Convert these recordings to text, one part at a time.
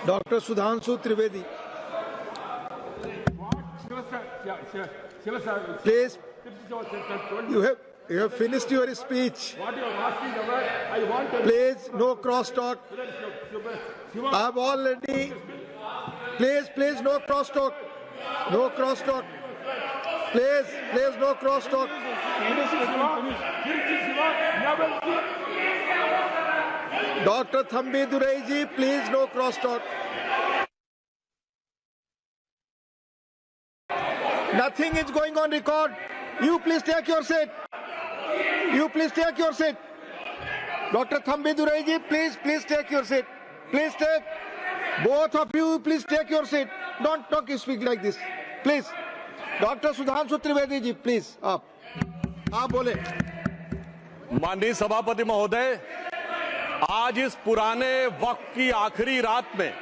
Dr. Sudhanshu Trivedi. Please, you have finished your speech. Please, no crosstalk. I've already. Please, no crosstalk. No crosstalk. Please, no crosstalk. Dr. Thambi Durai, please, no crosstalk. Nothing is going on record. You please take your seat. You please take your seat. Dr. Thambi Durai, please take your seat. Please take. Both of you, please take your seat. Don't speak like this. Please. Dr. Sudhanshu Trivedi ji, please. आप बोले. माननीय सभापति महोदय, आज इस पुराने वक्त की आखिरी रात में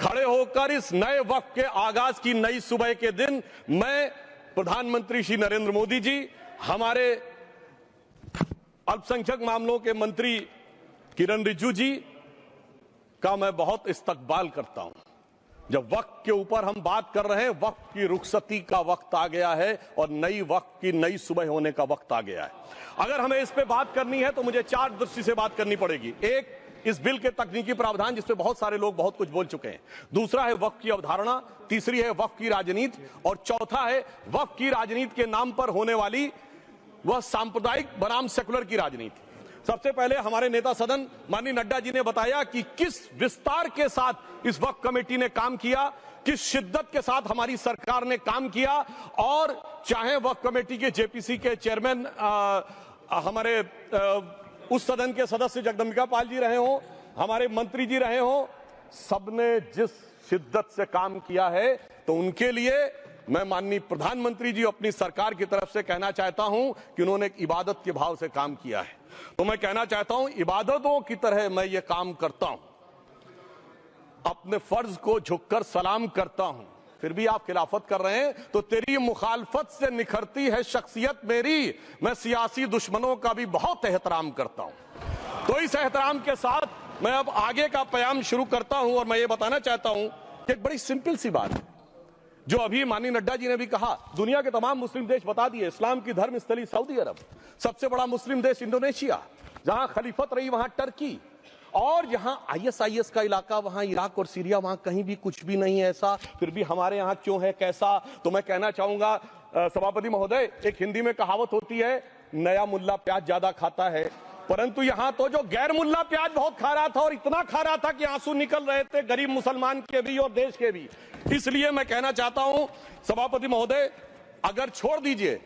खड़े होकर इस नए वक्त के आगाज की नई सुबह के दिन मैं प्रधानमंत्री श्री नरेंद्र मोदी जी, हमारे अल्पसंख्यक मामलों के मंत्री किरण रिजिजू जी का मैं बहुत इस्तकबाल करता हूं। जब वक्त के ऊपर हम बात कर रहे हैं, वक्त की रुखसती का वक्त आ गया है और नई वक्त की नई सुबह होने का वक्त आ गया है। अगर हमें इस पे बात करनी है तो मुझे चार दृष्टि से बात करनी पड़ेगी। एक, इस बिल के तकनीकी प्रावधान जिस पे बहुत सारे लोग बहुत कुछ बोल चुके हैं। दूसरा है वक्त की अवधारणा, तीसरी है वक्त की राजनीति और चौथा है वक्त की राजनीति के नाम पर होने वाली वह सांप्रदायिक बनाम सेकुलर की राजनीति। सबसे पहले हमारे नेता सदन माननीय नड्डा जी ने बताया कि किस विस्तार के साथ इस वक्त कमेटी ने काम किया, किस शिद्दत के साथ हमारी सरकार ने काम किया। और चाहे वक्त कमेटी के जेपीसी के चेयरमैन हमारे उस सदन के सदस्य जगदम्बिका पाल जी रहे हो, हमारे मंत्री जी रहे हो, सबने जिस शिद्दत से काम किया है, तो उनके लिए मैं माननीय प्रधानमंत्री जी अपनी सरकार की तरफ से कहना चाहता हूं कि उन्होंने एक इबादत के भाव से काम किया है। तो मैं कहना चाहता हूं, इबादतों की तरह मैं ये काम करता हूं, अपने फर्ज को झुककर सलाम करता हूं। फिर भी आप खिलाफत कर रहे हैं तो तेरी मुखालफत से निखरती है शख्सियत मेरी। मैं सियासी दुश्मनों का भी बहुत एहतराम करता हूं। तो इस एहतराम के साथ मैं अब आगे का प्याम शुरू करता हूं और मैं ये बताना चाहता हूं कि एक बड़ी सिंपल सी बात है जो अभी माननीय नड्डा जी ने भी कहा। दुनिया के तमाम मुस्लिम देश बता दिए, इस्लाम की धर्म स्थली सऊदी अरब, सबसे बड़ा मुस्लिम देश इंडोनेशिया, जहां खलीफत रही वहां टर्की, और जहां आईएसआईएस का इलाका वहां इराक और सीरिया, वहां कहीं भी कुछ भी नहीं है ऐसा। फिर भी हमारे यहां क्यों है, कैसा? तो मैं कहना चाहूंगा सभापति महोदय, एक हिंदी में कहावत होती है, नया मुल्ला प्याज ज्यादा खाता है, परंतु यहां तो जो गैर मुल्ला प्याज बहुत खा रहा था और इतना खा रहा था कि आंसू निकल रहे थे गरीब मुसलमान के भी और देश के भी। इसलिए मैं कहना चाहता हूं सभापति महोदय, अगर छोड़ दीजिए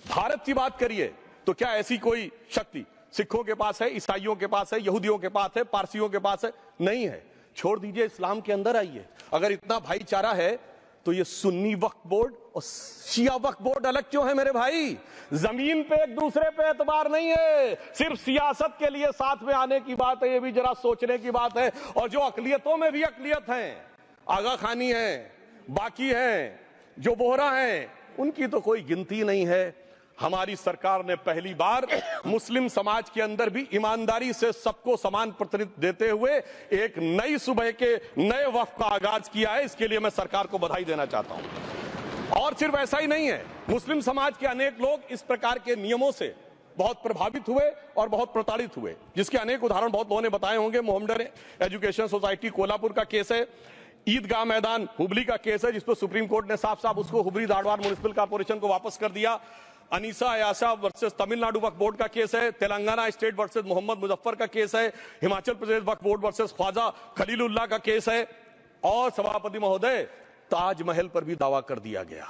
भारत की बात करिए, तो क्या ऐसी कोई शक्ति सिखों के पास है, ईसाइयों के पास है, यहूदियों के पास है, पारसियों के पास है? नहीं है। छोड़ दीजिए, इस्लाम के अंदर आइए। अगर इतना भाईचारा है तो ये सुन्नी वक्फ बोर्ड और शिया वक्फ बोर्ड अलग क्यों है मेरे भाई? जमीन पे एक दूसरे पे एतबार नहीं है, सिर्फ सियासत के लिए साथ में आने की बात है। ये भी जरा सोचने की बात है। और जो अकलियतों में भी अकलियत है, आगा खानी है, बाकी है, जो बोहरा है, उनकी तो कोई गिनती नहीं है। हमारी सरकार ने पहली बार मुस्लिम समाज के अंदर भी ईमानदारी से सबको समान प्रतिनिधित्व देते हुए एक नई सुबह के नए वक्त का आगाज किया है। इसके लिए मैं सरकार को बधाई देना चाहता हूं। और सिर्फ ऐसा ही नहीं है, मुस्लिम समाज के अनेक लोग इस प्रकार के नियमों से बहुत प्रभावित हुए और बहुत प्रताड़ित हुए, जिसके अनेक उदाहरण बहुत लोगों ने बताए होंगे। मोहम्मडन एजुकेशन सोसाइटी कोल्हापुर का केस है, ईदगाह मैदान हुबली का केस है, जिसको सुप्रीम कोर्ट ने साफ साफ उसको हुबली धारवाड़ म्युनिसिपल कॉर्पोरेशन को वापस कर दिया। अनीसा अयाशा वर्सेस तमिलनाडु वक्फ बोर्ड का केस है, तेलंगाना स्टेट वर्सेस मोहम्मद मुजफ्फर का केस है, हिमाचल प्रदेश वक्फ बोर्ड वर्सेस ख्वाजा खलीलुल्लाह का केस है, और सभापति महोदय ताजमहल पर भी दावा कर दिया गया।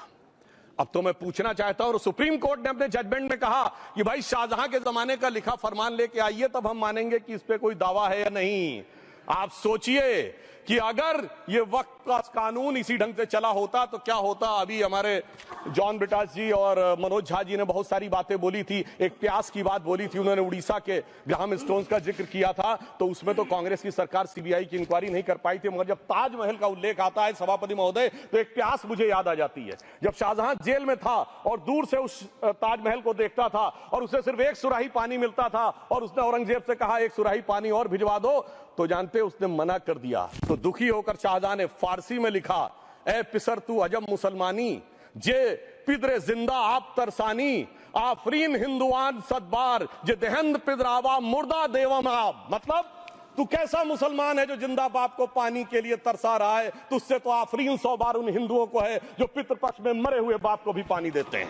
अब तो मैं पूछना चाहता हूं, सुप्रीम कोर्ट ने अपने जजमेंट में कहा कि भाई शाहजहां के जमाने का लिखा फरमान लेके आइए, तब हम मानेंगे कि इस पे कोई दावा है या नहीं। आप सोचिए कि अगर ये वक्त का कानून इसी ढंग से चला होता तो क्या होता। अभी हमारे जॉन ब्रिटास जी और मनोज झा जी ने बहुत सारी बातें बोली थी, एक प्यास की बात बोली थी, उन्होंने उड़ीसा के ग्राहम स्टोन्स का जिक्र किया था, तो उसमें तो कांग्रेस की सरकार सीबीआई की इंक्वायरी नहीं कर पाई थी। मगर जब ताजमहल का उल्लेख आता है सभापति महोदय, तो एक प्यास मुझे याद आ जाती है। जब शाहजहां जेल में था और दूर से उस ताजमहल को देखता था और उसे सिर्फ एक सुराही पानी मिलता था और उसने औरंगजेब से कहा एक सुराही पानी और भिजवा दो, तो जानते उसने मना कर दिया। तो तो दुखी होकर शाहजहां ने फारसी में लिखा, ए पिसर तू अजम मुसलमानी, जे पिदरे जिंदा आप तरसानी, आफरीन हिंदुआन सदबार, जे देहंद पिदरावा मुर्दा देवम आप। मतलब तू कैसा मुसलमान है जो जिंदा बाप को पानी के लिए तरसा रहा है? तुझसे तो आफरीन 100 बार उन हिंदुओं को है जो पितृपक्ष में मरे हुए बाप को भी पानी देते हैं।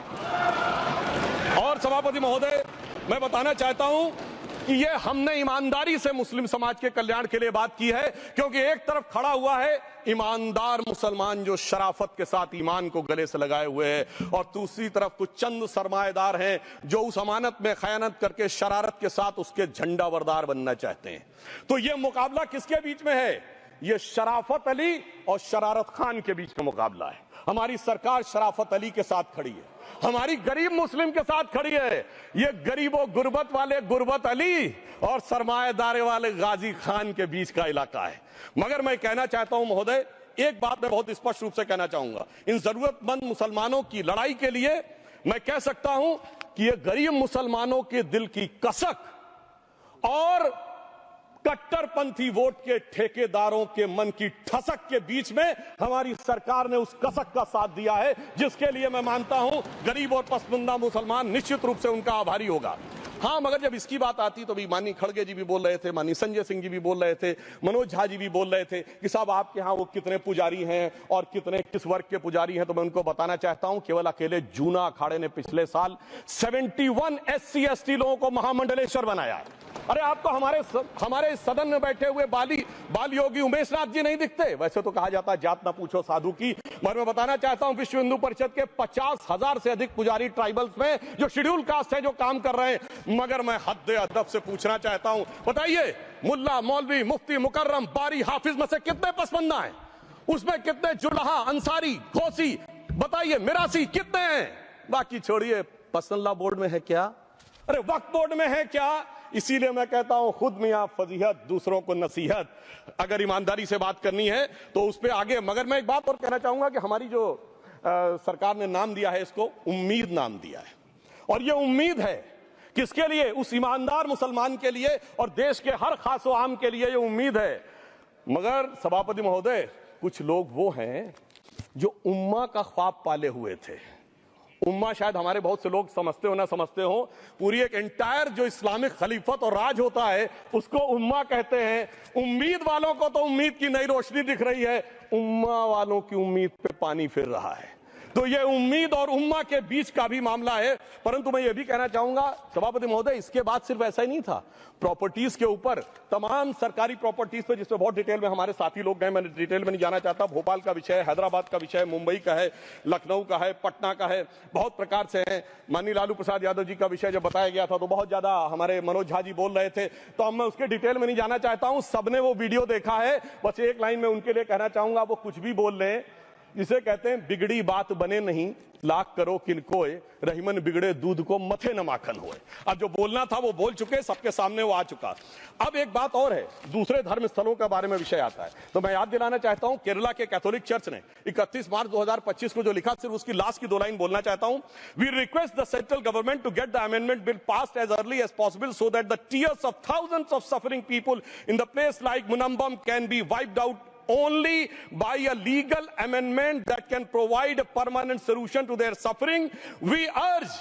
और सभापति महोदय, मैं बताना चाहता हूं कि ये हमने ईमानदारी से मुस्लिम समाज के कल्याण के लिए बात की है, क्योंकि एक तरफ खड़ा हुआ है ईमानदार मुसलमान जो शराफत के साथ ईमान को गले से लगाए हुए हैं, और दूसरी तरफ कुछ चंद सरमाएदार हैं जो उस अमानत में खयानत करके शरारत के साथ उसके झंडा बरदार बनना चाहते हैं। तो ये मुकाबला किसके बीच में है? ये शराफत अली और शरारत खान के बीच का मुकाबला है। हमारी सरकार शराफत अली के साथ खड़ी है, हमारी गरीब मुस्लिम के साथ खड़ी है। ये गरीबों गुर्बत वाले गुर्बत अली और सरमाएदारे वाले गाजी खान के बीच का इलाका है। मगर मैं कहना चाहता हूं महोदय, एक बात मैं बहुत स्पष्ट रूप से कहना चाहूंगा, इन जरूरतमंद मुसलमानों की लड़ाई के लिए मैं कह सकता हूं कि ये गरीब मुसलमानों के दिल की कसक और कट्टरपंथी वोट के ठेकेदारों के मन की ठसक के बीच में हमारी सरकार ने उस कसक का साथ दिया है, जिसके लिए मैं मानता हूं गरीब और पसमानदा मुसलमान निश्चित रूप से उनका आभारी होगा। हाँ, मगर जब इसकी बात आती तो भी माननीय खड़गे जी भी बोल रहे थे, माननीय संजय सिंह जी भी बोल रहे थे, मनोज झा जी भी बोल रहे थे कि साहब आपके यहाँ वो कितने पुजारी हैं और कितने किस वर्ग के पुजारी हैं। तो मैं उनको बताना चाहता हूं, केवल अकेले जूना अखाड़े ने पिछले साल 71 SC ST लोगों को महामंडलेश्वर बनाया। अरे आपको हमारे सदन में बैठे हुए बाल योगी उमेश नाथ जी नहीं दिखते? वैसे तो कहा जाता है जात ना पूछो साधु की, मगर मैं बताना चाहता हूं विश्व हिंदू परिषद के 50,000 से अधिक पुजारी ट्राइबल्स में जो शेड्यूल कास्ट है जो काम कर रहे हैं। मगर मैं हद अदब से पूछना चाहता हूं, बताइए मुल्ला मौलवी मुफ्ती मुकर्रम बारी हाफिज में से कितने पसमंदा हैं? उसमें कितने जुल्हा अंसारी घोसी बताइए मिरासी कितने हैं? बाकी छोड़िए, पसंदला बोर्ड में है क्या? अरे वक्फ बोर्ड में है क्या? इसीलिए मैं कहता हूं खुद मियां फजीहत दूसरों को नसीहत। अगर ईमानदारी से बात करनी है तो उस पर आगे। मगर मैं एक बात और कहना चाहूंगा कि हमारी जो सरकार ने नाम दिया है, इसको उम्मीद नाम दिया है, और ये उम्मीद है किसके लिए? उस ईमानदार मुसलमान के लिए और देश के हर खास व आम के लिए ये उम्मीद है। मगर सभापति महोदय, कुछ लोग वो हैं जो उम्मा का ख्वाब पाले हुए थे। उम्मा शायद हमारे बहुत से लोग समझते हो ना समझते हो, पूरी एक एंटायर जो इस्लामिक खलीफत और राज होता है उसको उम्मा कहते हैं। उम्मीद वालों को तो उम्मीद की नई रोशनी दिख रही है, उम्मा वालों की उम्मीद पे पानी फिर रहा है। तो ये उम्मीद और उम्मा के बीच का भी मामला है। परंतु मैं ये भी कहना चाहूंगा सभापति महोदय, इसके बाद सिर्फ ऐसा ही नहीं था, प्रॉपर्टीज के ऊपर, तमाम सरकारी प्रॉपर्टीज पे जिसमें बहुत डिटेल में हमारे साथी लोग गए, मैं डिटेल में नहीं जाना चाहता। भोपाल का विषय है, हैदराबाद का विषय है, मुंबई का है, लखनऊ का है, पटना का है, बहुत प्रकार से है। माननीय लालू प्रसाद यादव जी का विषय जब बताया गया था तो बहुत ज्यादा हमारे मनोज झा जी बोल रहे थे, तो अब मैं उसके डिटेल में नहीं जाना चाहता हूं। सबने वो वीडियो देखा है। बस एक लाइन में उनके लिए कहना चाहूंगा, वो कुछ भी बोल रहे, जिसे कहते हैं बिगड़ी बात बने नहीं, लाख करो किनकोए, रहीमन बिगड़े दूध को मथे न माखन होए। अब जो बोलना था वो बोल चुके, सबके सामने वो आ चुका। अब एक बात और है, दूसरे धर्म स्थलों के बारे में विषय आता है, तो मैं याद दिलाना चाहता हूं केरला के कैथोलिक चर्च ने 31 मार्च 2025 को जो लिखा, सिर्फ उसकी लास्ट की 2 लाइन बोलना चाहता हूं। We request the central government to get the amendment bill passed as early as possible so that the tears of thousands of suffering people in the place like Munambam can be wiped out only by a legal amendment that can provide a permanent solution to their suffering. We urge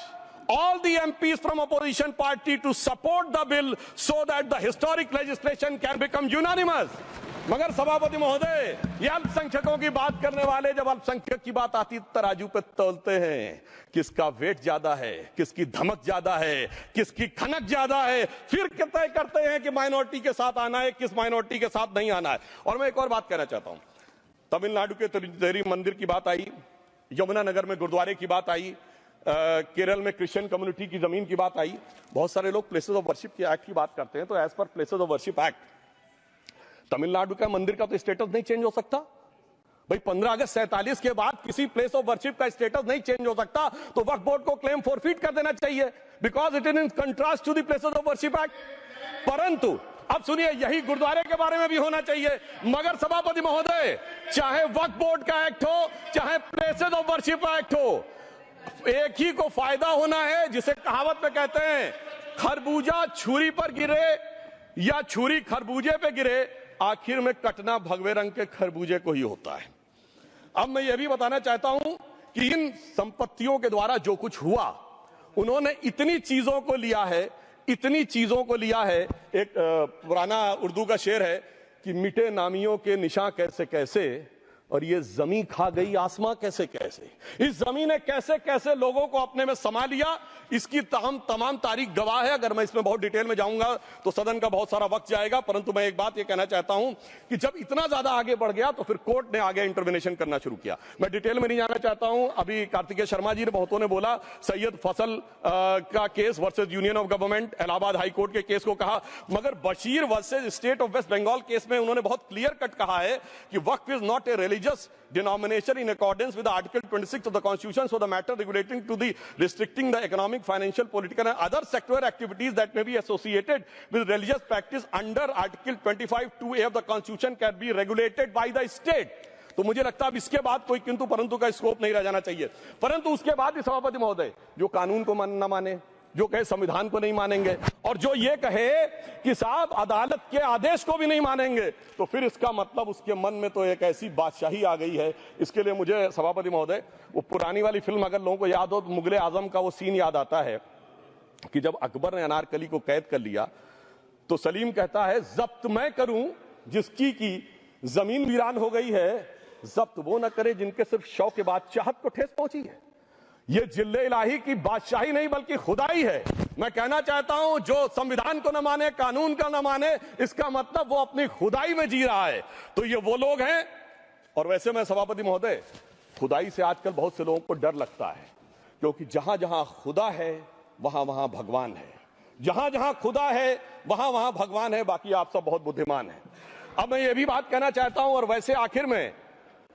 all the MPs from opposition party to support the bill so that the historic legislation can become unanimous. मगर सभापति महोदय, ये अल्पसंख्यकों की बात करने वाले जब अल्पसंख्यक की बात आती तराजू पे तौलते हैं, किसका वेट ज्यादा है, किसकी धमक ज्यादा है, किसकी खनक ज्यादा है, फिर तय करते हैं कि माइनॉरिटी के साथ आना है, किस माइनॉरिटी के साथ नहीं आना है। और मैं एक और बात कहना चाहता हूं, तमिलनाडु के तिरुचेरी मंदिर की बात आई, यमुनानगर में गुरुद्वारे की बात आई, केरल में क्रिश्चियन कम्युनिटी की जमीन की बात आई। बहुत सारे लोग प्लेसेस ऑफ वर्शिप के एक्ट की बात करते हैं, तो as per places of worship act Tamil Nadu का मंदिर का तो स्टेटस नहीं चेंज हो सकता भाई। 15 अगस्त 47 के बाद किसी प्लेस ऑफ वर्शिप का स्टेटस नहीं चेंज हो सकता, तो वक्फ बोर्ड को क्लेम फॉरफिट कर देना चाहिए, because it is in contrast to the places of worship act. परंतु अब सुनिए, यही गुरुद्वारे के बारे में भी होना चाहिए। मगर सभापति महोदय, चाहे वक्फ बोर्ड का एक्ट हो, चाहे प्लेसेस ऑफ वर्शिप एक्ट हो, एक ही को फायदा होना है, जिसे कहावत में कहते हैं खरबूजा छुरी पर गिरे या छुरी खरबूजे पे गिरे, आखिर में कटना भगवे रंग के खरबूजे को ही होता है। अब मैं यह भी बताना चाहता हूं कि इन संपत्तियों के द्वारा जो कुछ हुआ, उन्होंने इतनी चीजों को लिया है, इतनी चीजों को लिया है। एक पुराना उर्दू का शेर है कि मिटे नामियों के निशान कैसे कैसे, और ये जमीन खा गई आसमां कैसे कैसे। इस जमीन ने कैसे कैसे लोगों को अपने में समा लिया, इसकी तमाम तारीख गवाह है। अगर मैं इसमें बहुत डिटेल में जाऊंगा तो सदन का बहुत सारा वक्त जाएगा, परंतु मैं एक बात ये कहना चाहता हूं कि जब इतना ज्यादा आगे बढ़ गया तो फिर कोर्ट ने आगे इंटरवेंशन करना शुरू किया। मैं डिटेल में नहीं जाना चाहता हूं। अभी कार्तिकेय शर्मा जी ने, बहुतों ने बोला सैयद फैसल का case versus union of government, Allahabad high court के केस को कहा, मगर Bashir versus state of west Bengal case में उन्होंने बहुत क्लियर कट कहा है कि waqf is not a religious denomination in accordance with the Article 26 of the Constitution, so the matter relating to the restricting the economic, financial, political and other sectoral activities that may be associated with religious practice under Article 25(2)(a) of the Constitution can be regulated by the state. तो मुझे लगता है अब इसके बाद कोई किंतु परंतु का स्कोप नहीं रह जाना चाहिए। परंतु उसके बाद भी सभापति महोदय जो कानून को न माने, जो कहे संविधान को नहीं मानेंगे, और जो ये कहे कि साहब अदालत के आदेश को भी नहीं मानेंगे, तो फिर इसका मतलब उसके मन में तो एक ऐसी बादशाही आ गई है। इसके लिए मुझे सभापति महोदय वो पुरानी वाली फिल्म अगर लोगों को याद हो तो मुगले आजम का वो सीन याद आता है कि जब अकबर ने अनारकली को कैद कर लिया तो सलीम कहता है जब्त मैं करूं जिसकी की जमीन वीरान हो गई है, जब्त वो न करे जिनके सिर्फ शौक के बाद चाहत को ठेस पहुंची है। ये जिल्ले इलाही की बादशाही नहीं बल्कि खुदाई है। मैं कहना चाहता हूं जो संविधान को न माने, कानून का न माने, इसका मतलब वो अपनी खुदाई में जी रहा है। तो ये वो लोग हैं। और वैसे मैं सभापति महोदय, खुदाई से आजकल बहुत से लोगों को डर लगता है, क्योंकि जहां जहां खुदा है वहां वहां भगवान है, जहां जहां खुदा है वहां वहां भगवान है। बाकी आप सब बहुत बुद्धिमान हैं। अब मैं ये भी बात कहना चाहता हूं, और वैसे आखिर में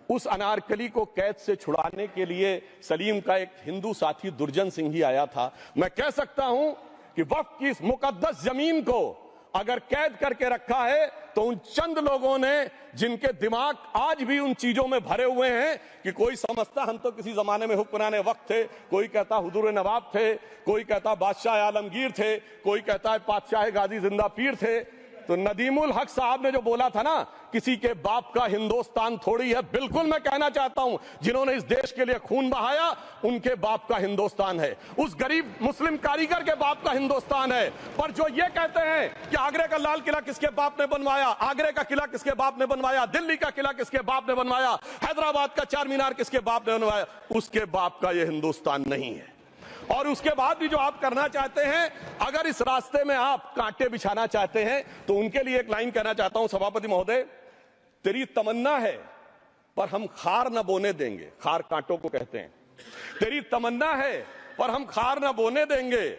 उस अनारकली को कैद से छुड़ाने के लिए सलीम का एक हिंदू साथी दुर्जन सिंह ही आया था। मैं कह सकता हूं कि वक्फ की इस मुकद्दस जमीन को अगर कैद करके रखा है तो उन चंद लोगों ने जिनके दिमाग आज भी उन चीजों में भरे हुए हैं कि कोई समझता हम तो किसी जमाने में हुक्मरान वक्त थे, कोई कहता हुजूर नवाब थे, कोई कहता बादशाह आलमगीर थे, कोई कहता है बादशाह गाजी जिंदा पीर थे। तो नदीमुल हक साहब ने जो बोला था ना, किसी के बाप का हिंदुस्तान थोड़ी है, बिल्कुल मैं कहना चाहता हूं जिन्होंने इस देश के लिए खून बहाया उनके बाप का हिंदुस्तान है, उस गरीब मुस्लिम कारीगर के बाप का हिंदुस्तान है। पर जो ये कहते हैं कि आगरे का लाल किला किसके बाप ने बनवाया, आगरे का किला किसके बाप ने बनवाया, दिल्ली का किला किसके बाप ने बनवाया, हैदराबाद का चार मीनार किसके बाप ने बनवाया, उसके बाप का यह हिंदुस्तान नहीं है। और उसके बाद भी जो आप करना चाहते हैं, अगर इस रास्ते में आप कांटे बिछाना चाहते हैं, तो उनके लिए एक लाइन कहना चाहता हूं सभापति महोदय, तेरी तमन्ना है पर हम खार न बोने देंगे, खार कांटों को कहते हैं, तेरी तमन्ना है पर हम खार न बोने देंगे,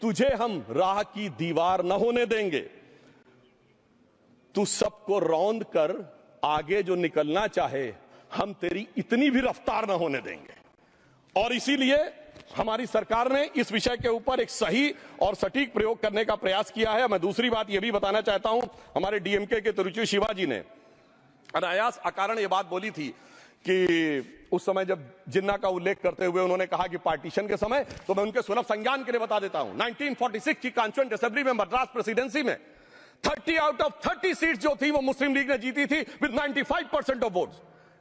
तुझे हम राह की दीवार न होने देंगे, तू सबको रौंद कर आगे जो निकलना चाहे हम तेरी इतनी भी रफ्तार न होने देंगे। और इसीलिए हमारी सरकार ने इस विषय के ऊपर एक सही और सटीक प्रयोग करने का प्रयास किया है। मैं दूसरी बात यह भी बताना चाहता हूं, हमारे डीएमके के तिरुचि शिवाजी ने अनायास अकारण यह बात बोली थी कि उस समय जब जिन्ना का उल्लेख करते हुए उन्होंने कहा कि पार्टीशन के समय, तो मैं उनके सुलभ संज्ञान के लिए बता देता हूं, 1946 की कॉन्स्टिट्यूएंट असेंबली में मद्रास प्रेसिडेंसी में 30 आउट ऑफ 30 सीट जो थी वो मुस्लिम लीग ने जीती थी विद 95% ऑफ वोट्स,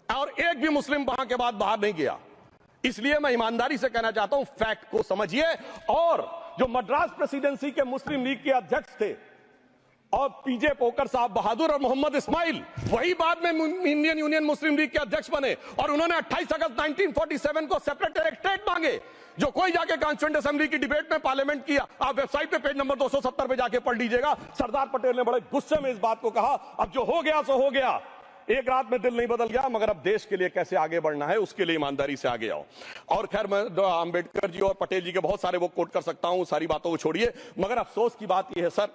और एक भी मुस्लिम वहां के बाद बाहर नहीं गया। इसलिए मैं ईमानदारी से कहना चाहता हूं, फैक्ट को समझिए। और जो मद्रास प्रेसिडेंसी के मुस्लिम लीग के अध्यक्ष थे और पीजे पोकर साहब बहादुर और मोहम्मद इस्माइल, वही बाद में इंडियन यूनियन मुस्लिम लीग के अध्यक्ष बने, और उन्होंने 28 अगस्त 1947 को सेपरेट स्टेट मांगे। जो कोई जाके कॉन्स्टिट्यूएंट असेंबली की डिबेट में पार्लियामेंट किया, आप वेबसाइट पे पेज नंबर 270 पे जाके पढ़ लीजिएगा, सरदार पटेल ने बड़े गुस्से में इस बात को कहा, अब जो हो गया सो हो गया, एक रात में दिल नहीं बदल गया, मगर अब देश के लिए कैसे आगे बढ़ना है उसके लिए ईमानदारी से आगे आओ। और खैर मैं अंबेडकर जी और पटेल जी के बहुत सारे वो कोट कर सकता हूं, सारी बातों को छोड़िए, मगर अफसोस की बात यह है सर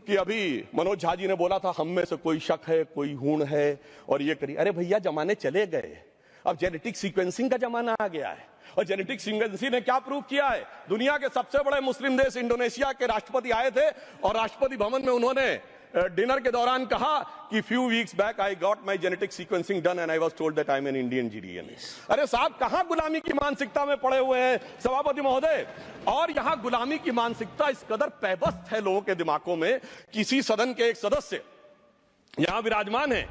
कि अभी मनोज झा जी ने बोला था हम में से कोई शक है, कोई हूण है और ये करिए। अरे भैया जमाने चले गए, अब जेनेटिक सीक्वेंसिंग का जमाना आ गया है, और जेनेटिक सीक्वेंसिंग ने क्या प्रूव किया है, दुनिया के सबसे बड़े मुस्लिम देश इंडोनेशिया के राष्ट्रपति आए थे और राष्ट्रपति भवन में उन्होंने डिनर के दौरान कहा कि few weeks back I got my genetic sequencing done and I was told that I am an Indian GDN. अरे साहब कहां गुलामी की मानसिकता में पड़े हुए हैं सभापति महोदय। और यहां गुलामी की मानसिकता इस कदर पैबस्त है लोगों के दिमागों में, किसी सदन के एक सदस्य यहां विराजमान है,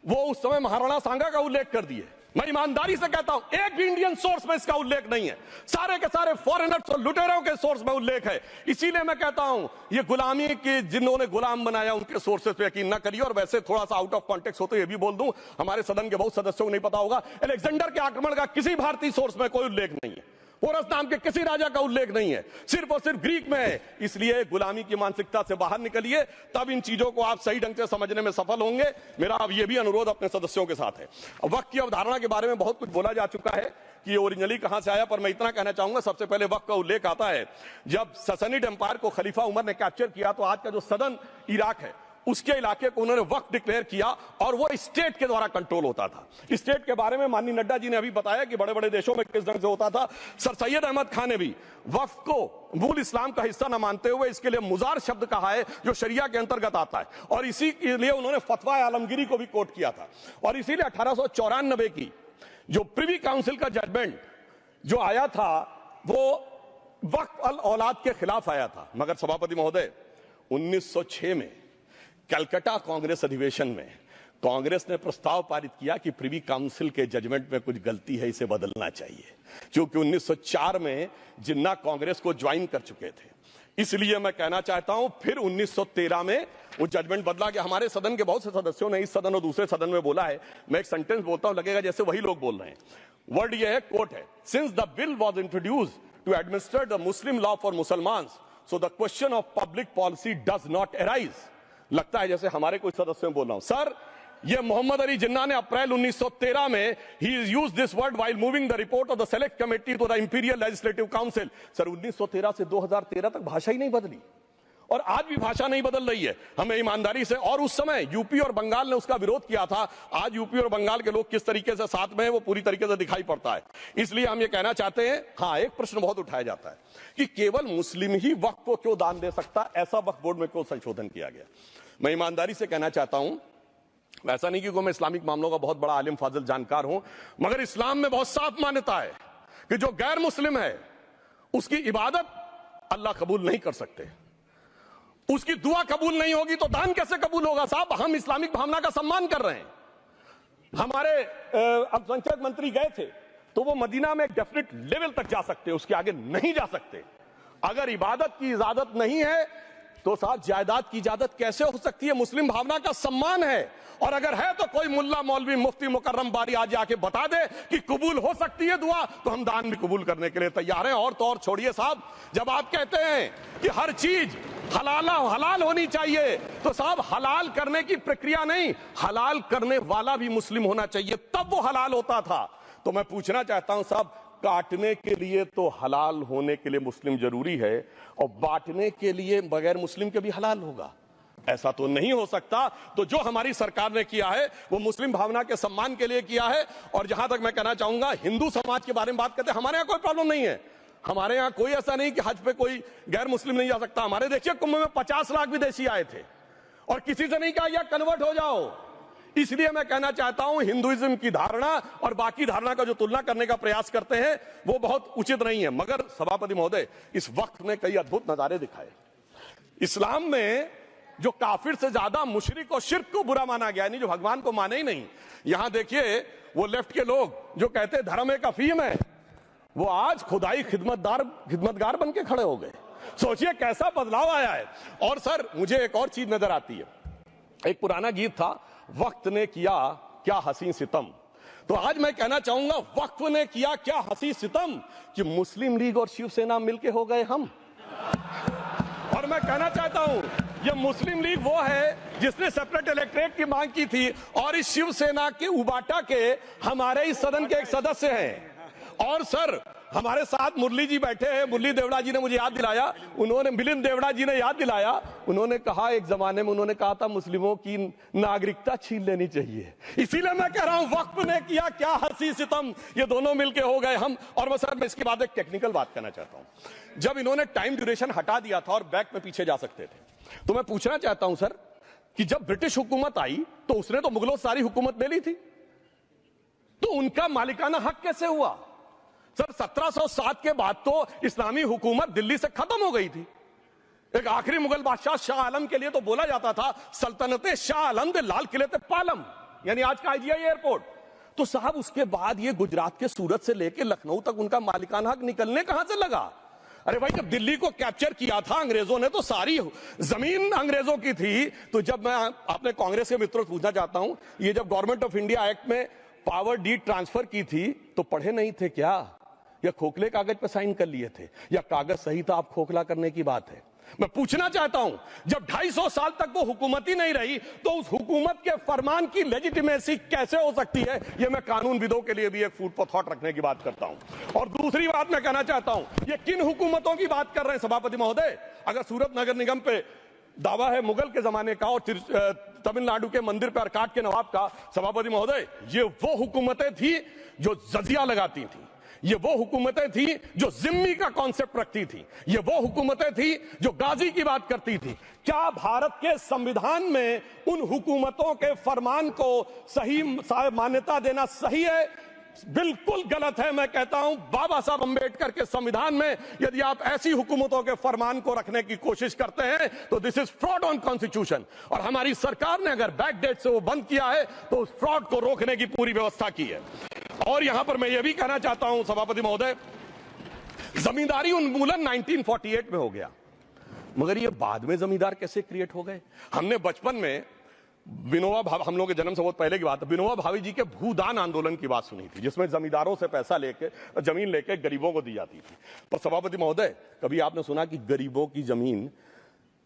वो उस समय महाराणा सांगा का उल्लेख कर दिए। मैं ईमानदारी से कहता हूं, एक भी इंडियन सोर्स में इसका उल्लेख नहीं है, सारे के सारे फॉरेनर्स और लुटेरों के सोर्स में उल्लेख है। इसीलिए मैं कहता हूं, ये गुलामी की जिन्होंने गुलाम बनाया उनके सोर्सेस पे यकीन ना करिए। और वैसे थोड़ा सा आउट ऑफ कॉन्टेक्स्ट हो तो ये भी बोल दूं, हमारे सदन के बहुत सदस्यों को नहीं पता होगा, अलेक्जेंडर के आक्रमण का किसी भारतीय सोर्स में कोई उल्लेख नहीं है, पोरस नाम के किसी राजा का उल्लेख नहीं है, सिर्फ और सिर्फ ग्रीक में है। इसलिए गुलामी की मानसिकता से बाहर निकलिए, तब इन चीजों को आप सही ढंग से समझने में सफल होंगे। मेरा अब यह भी अनुरोध अपने सदस्यों के साथ है। वक्त की अवधारणा के बारे में बहुत कुछ बोला जा चुका है कि ये ओरिजिनली कहां से आया, पर मैं इतना कहना चाहूंगा, सबसे पहले वक्त का उल्लेख आता है जब ससनिड एम्पायर को खलीफा उमर ने कैप्चर किया, तो आज का जो सदर्न इराक है उसके इलाके को उन्होंने वक्फ डिक्लेयर किया और वो स्टेट के द्वारा कंट्रोल होता था। स्टेट के बारे में माननीय नड्डा जी ने अभी बताया कि बड़े बड़े देशों में किस ढंग से होता था। सर सैयद अहमद खान ने भी वक्फ को मूल इस्लाम का हिस्सा न मानते हुए इसके लिए मुजार शब्द कहा है, जो शरिया के अंतर्गत आता है, और इसी के लिए उन्होंने फतवा आलमगीरी को भी कोट किया था। और इसीलिए 1894 की जो प्रिवी काउंसिल का जजमेंट जो आया था वो वक्फ अल औलाद के खिलाफ आया था। मगर सभापति महोदय, 1906 में कलकत्ता कांग्रेस अधिवेशन में कांग्रेस ने प्रस्ताव पारित किया कि प्रिवी काउंसिल के जजमेंट में कुछ गलती है, इसे बदलना चाहिए, क्योंकि 1904 में जिन्ना कांग्रेस को ज्वाइन कर चुके थे। इसलिए मैं कहना चाहता हूं, फिर 1913 में वो जजमेंट बदला गया। हमारे सदन के बहुत से सदस्यों ने इस सदन और दूसरे सदन में बोला है, मैं एक सेंटेंस बोलता हूं, लगेगा जैसे वही लोग बोल रहे हैं। वर्ड ये है, कोट है, since the bill was introduced to administer the Muslim law for Musalman, so the question of public policy does not arise. लगता है जैसे हमारे कुछ सदस्यों में बोल रहा हूं। सर, ये मोहम्मद अली जिन्ना ने अप्रैल 1913 में ही is used this word while moving the report of the select committee to the imperial legislative council. Sir, 1913 से 2013 तक भाषा ही नहीं बदली, और आज भी भाषा नहीं बदल रही है। हमें ईमानदारी से, और उस समय यूपी और बंगाल ने उसका विरोध किया था, आज यूपी और बंगाल के लोग किस तरीके से साथ में है वो पूरी तरीके से दिखाई पड़ता है। इसलिए हम ये कहना चाहते हैं, हाँ, एक प्रश्न बहुत उठाया जाता है कि केवल मुस्लिम ही वक्फ को क्यों दान दे सकता, ऐसा वक्फ बोर्ड में क्यों संशोधन किया गया। मैं ईमानदारी से कहना चाहता हूं, ऐसा नहीं कि मैं इस्लामिक मामलों का बहुत बड़ा आलिम फाजिल जानकार हूं, मगर इस्लाम में बहुत साफ मान्यता है कि जो गैर मुस्लिम है उसकी इबादत अल्लाह कबूल नहीं कर सकते, उसकी दुआ कबूल नहीं होगी तो दान कैसे कबूल होगा। साहब, हम इस्लामिक भावना का सम्मान कर रहे हैं। हमारे अल्पसंख्यक मंत्री गए थे तो वो मदीना में एक डेफिनेट लेवल तक जा सकते, उसके आगे नहीं जा सकते। अगर इबादत की इजाजत नहीं है तो साहब जायदाद की इजाजत कैसे हो सकती है। मुस्लिम भावना का सम्मान है, और अगर है तो कोई मुल्ला मौलवी मुफ्ती मुकर्रम बारी आज आके बता दे कि कबूल हो सकती है दुआ, तो हम दान भी कबूल करने के लिए तैयार हैं। और तो और छोड़िए साहब, जब आप कहते हैं कि हर चीज हलाल होनी चाहिए, तो साहब हलाल करने की प्रक्रिया नहीं, हलाल करने वाला भी मुस्लिम होना चाहिए, तब वो हलाल होता था। तो मैं पूछना चाहता हूं साहब, काटने के लिए तो हलाल होने के लिए मुस्लिम जरूरी है, और बांटने के लिए बगैर मुस्लिम के भी हलाल होगा, ऐसा तो नहीं हो सकता। तो जो हमारी सरकार ने किया है वो मुस्लिम भावना के सम्मान के लिए किया है। और जहां तक मैं कहना चाहूंगा, हिंदू समाज के बारे में बात करते हैं, हमारे यहां कोई प्रॉब्लम नहीं है। हमारे यहां कोई ऐसा नहीं कि हज पे कोई गैर मुस्लिम नहीं जा सकता। हमारे देखिए कुंभ में 50 लाख विदेशी आए थे और किसी से नहीं कहा या कन्वर्ट हो जाओ। इसलिए मैं कहना चाहता हूं, हिंदुइज्म की धारणा और बाकी धारणा का जो तुलना करने का प्रयास करते हैं वो बहुत उचित नहीं है। मगर सभापति महोदय, इस वक्त ने कई अद्भुत नजारे दिखाए। इस्लाम में जो काफिर से ज्यादा मुशरिक और शिर्क को बुरा माना गया, यानी जो भगवान को माने ही नहीं। यहां देखिए वो लेफ्ट के लोग जो कहते हैं धर्म एक अफीम है, वो आज खुदाई खिदमतगार बन के खड़े हो गए। सोचिए कैसा बदलाव आया है। और सर, मुझे एक और चीज नजर आती है, एक पुराना गीत था, वक्त ने किया क्या हसी सितम। तो आज मैं कहना चाहूंगा, वक्त ने किया क्या हसी सितम कि मुस्लिम लीग और शिवसेना मिलके हो गए हम। और मैं कहना चाहता हूं, ये मुस्लिम लीग वो है जिसने सेपरेट इलेक्टोरेट की मांग की थी, और इस शिवसेना के उबाटा के हमारे इस सदन के एक सदस्य हैं। और सर, हमारे साथ मुरली जी बैठे हैं, मुरली देवड़ा जी ने मुझे याद दिलाया, उन्होंने मिलिंद देवड़ा जी ने याद दिलाया, उन्होंने कहा एक जमाने में उन्होंने कहा था मुस्लिमों की नागरिकता छीन लेनी चाहिए। इसीलिए मैं कह रहा हूं, वक्त ने किया क्या हसी सितम, ये दोनों मिलके हो गए हम। और मैं इसके बाद एक टेक्निकल बात करना चाहता हूं। जब इन्होंने टाइम ड्यूरेशन हटा दिया था और बैक में पीछे जा सकते थे, तो मैं पूछना चाहता हूं सर कि जब ब्रिटिश हुकूमत आई तो उसने तो मुगलों सारी हुकूमत ले ली थी, तो उनका मालिकाना हक कैसे हुआ? सर, 1707 के बाद तो इस्लामी हुकूमत दिल्ली से खत्म हो गई थी। एक आखिरी मुगल बादशाह शाह आलम के लिए तो बोला जाता था सल्तनते शाह आलम दे लाल किले ते पालम, यानी आज का आईजीआई एयरपोर्ट। तो साहब उसके बाद ये गुजरात के सूरत से लेकर लखनऊ तक उनका मालिकाना हक निकलने कहां से लगा? अरे भाई जब दिल्ली को कैप्चर किया था अंग्रेजों ने तो सारी जमीन अंग्रेजों की थी। तो जब मैं अपने कांग्रेस के मित्रों से पूछना चाहता हूं, ये जब गवर्नमेंट ऑफ इंडिया एक्ट में पावर डीड ट्रांसफर की थी तो पढ़े नहीं थे क्या, या खोखले कागज पर साइन कर लिए थे, या कागज सही था आप खोखला करने की बात है? मैं पूछना चाहता हूं, जब 250 साल तक वो हुकूमत ही नहीं रही तो उस हुकूमत के फरमान की लेजिटिमेसी कैसे हो सकती है? ये मैं कानूनविदों के लिए भी एक फूड फॉर थॉट रखने की बात करता हूं। और दूसरी बात मैं कहना चाहता हूं, ये किन हुकूमतों की बात कर रहे हैं सभापति महोदय? अगर सूरत नगर निगम पे दावा है मुगल के जमाने का और तमिलनाडु के मंदिर पर अरकाट के नवाब का, सभापति महोदय ये वो हुकूमतें थी जो जजिया लगाती थी, ये वो हुकूमतें थी जो जिम्मी का कॉन्सेप्ट रखती थी, ये वो हुकूमतें थी जो गाजी की बात करती थी। क्या भारत के संविधान में उन हुकूमतों के फरमान को सही मान्यता देना सही है? बिल्कुल गलत है। मैं कहता हूं बाबा साहब अंबेडकर के संविधान में यदि आप ऐसी हुकूमतों के फरमान को रखने की कोशिश करते हैं तो this is fraud on constitution. और हमारी सरकार ने अगर बैकडेट से वो बंद किया है तो उस फ्रॉड को रोकने की पूरी व्यवस्था की है। और यहां पर मैं ये भी कहना चाहता हूं सभापति महोदय, जमींदारी उन्मूलन 1948 में हो गया, मगर ये बाद में जमींदार कैसे क्रिएट हो गए? हमने बचपन में विनोबा भावे, हम लोग के जन्म से बहुत पहले की बात है, विनोबा भावे जी के भूदान आंदोलन की बात सुनी थी, जिसमें जमींदारों से पैसा लेके जमीन लेके गरीबों को दी जाती थी। पर सभापति महोदय कभी आपने सुना कि गरीबों की जमीन